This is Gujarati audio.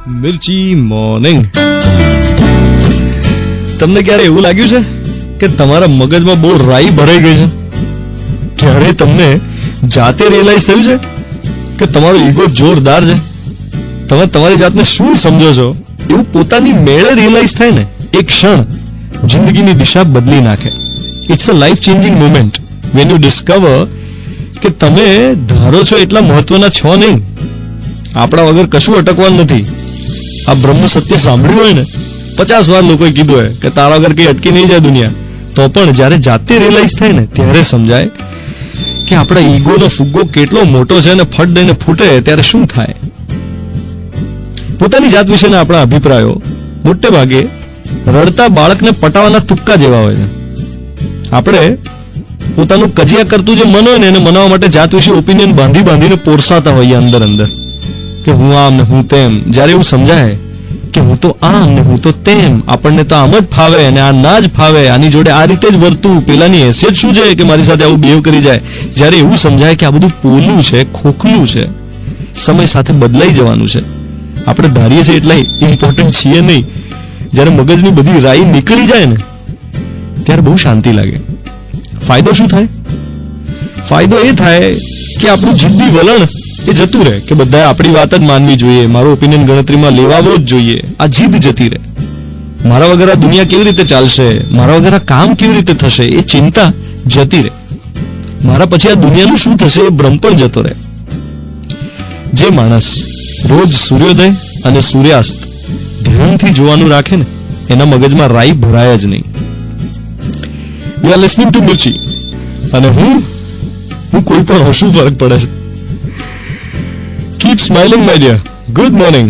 મિર્ચી મોર્નિંગ. તમને ક્યારે એવું લાગ્યું છે કે તમારા મગજમાં બહુ રાઈ ભરાઈ ગઈ છે? ક્યારે તમને જાતે રિયલાઇઝ થયું છે કે તમારો ઈગો જોરદાર છે? તમે તમારી જાતને શું સમજો છો એવું પોતાની મેળે રિયલાઇઝ થાય ને, એક ક્ષણ જિંદગીની દિશા બદલી નાખે. It's a life changing moment when you discover કે તમે ધારો છો એટલા મહત્વના છો નહીં. આપણા વગર કશું અટકવાનું નથી. આ બ્રહ્મ સત્ય સાંભળ્યું હોય ને 50 વાર લોકોએ કીધું હોય કે તારા વગર કઈ અટકી નહીં જાય દુનિયા, તો પણ જયારે જાતે રિયલાઇઝ થાય ને ત્યારે સમજાય કે આપણા ઈગોનો ફુગ્ગો કેટલો મોટો છે અને ફટ દઈને ફૂટે ત્યારે શું થાય. પોતાની જાત વિશેના આપણા અભિપ્રાયો મોટે ભાગે રડતા બાળકને પટાવવાના તુક્કા જેવા હોય છે. આપણે પોતાનું કજિયા કરતું જે મન હોય ને એને મનાવવા માટે જાત વિશે ઓપિનિયન બાંધીને પોરસાતા હોઈએ અંદર કે હું આમ ને હું તેમ. જયારે એવું સમજાય કે હું તો આમ ને હું તો તેમ, આપણને તો આમ જ ફાવે અને આ ના જ ફાવે, આની જોડે આ રીતે જ વર્તું, પેલાની હેસિયત શું છે કે મારી સાથે આવું બિહેવ કરી જાય. જયારે એવું સમજાય કે આ બધું પોલું છે, ખોખલું છે, સમય સાથે બદલાઈ જવાનું છે, આપણે ધારીએ છીએ એટલા ઇમ્પોર્ટન્ટ છીએ નહીં, જયારે મગજની બધી રાઈ નીકળી જાય ને ત્યારે બહુ શાંતિ લાગે. ફાયદો શું થાય? ફાયદો એ થાય કે આપણું જિદ્દી વલણ એ જતું રહે કે બધાએ આપણી વાત જ માનવી જોઈએ, મારો ઓપિનિયન ગણતરીમાં લેવાવો જ જોઈએ. આ જીદ જતી રહે. મારા વગર આ દુનિયા કેવી રીતે ચાલશે, મારા વગર આ કામ કેવી રીતે થશે, એ ચિંતા જતી રહે. મારા પછી આ દુનિયાનું શું થશે એ ભ્રમ પણ જતો રહે. જે માણસ રોજ સૂર્યોદય અને સૂર્યાસ્ત ધ્યાનથી જોવાનું રાખે ને એના મગજમાં રાઈ ભરાય જ નહીં. યુ આર લિસનિંગ ટુ મિર્ચી અને હું કોઈ પણ હશું ફરક પડે છે. Keep smiling, my dear. Good morning.